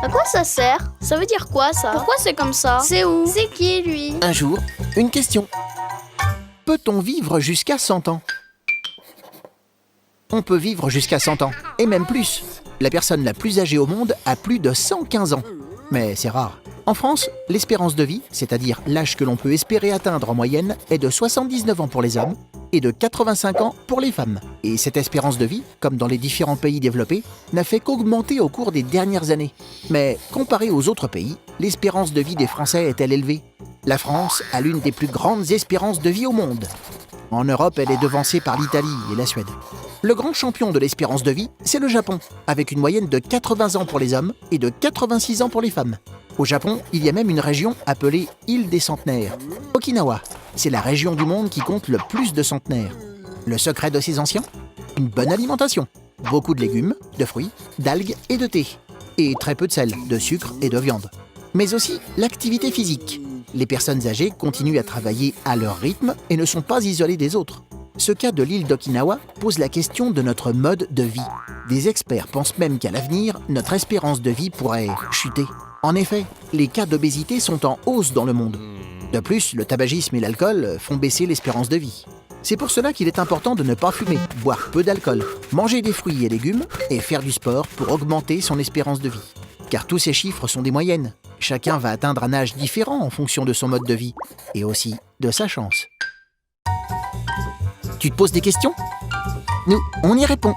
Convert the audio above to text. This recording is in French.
À quoi ça sert? Ça veut dire quoi ça? Pourquoi c'est comme ça? C'est où? C'est qui lui? Un jour, une question. Peut-on vivre jusqu'à 100 ans? On peut vivre jusqu'à 100 ans, et même plus. La personne la plus âgée au monde a plus de 115 ans. Mais c'est rare. En France, l'espérance de vie, c'est-à-dire l'âge que l'on peut espérer atteindre en moyenne, est de 79 ans pour les hommes et de 85 ans pour les femmes. Et cette espérance de vie, comme dans les différents pays développés, n'a fait qu'augmenter au cours des dernières années. Mais comparée aux autres pays, l'espérance de vie des Français est-elle élevée? La France a l'une des plus grandes espérances de vie au monde. En Europe, elle est devancée par l'Italie et la Suède. Le grand champion de l'espérance de vie, c'est le Japon, avec une moyenne de 80 ans pour les hommes et de 86 ans pour les femmes. Au Japon, il y a même une région appelée île des centenaires. Okinawa, c'est la région du monde qui compte le plus de centenaires. Le secret de ces anciens? Une bonne alimentation. Beaucoup de légumes, de fruits, d'algues et de thé. Et très peu de sel, de sucre et de viande. Mais aussi l'activité physique. Les personnes âgées continuent à travailler à leur rythme et ne sont pas isolées des autres. Ce cas de l'île d'Okinawa pose la question de notre mode de vie. Des experts pensent même qu'à l'avenir, notre espérance de vie pourrait chuter. En effet, les cas d'obésité sont en hausse dans le monde. De plus, le tabagisme et l'alcool font baisser l'espérance de vie. C'est pour cela qu'il est important de ne pas fumer, boire peu d'alcool, manger des fruits et légumes et faire du sport pour augmenter son espérance de vie. Car tous ces chiffres sont des moyennes. Chacun va atteindre un âge différent en fonction de son mode de vie et aussi de sa chance. Tu te poses des questions? Nous, on y répond.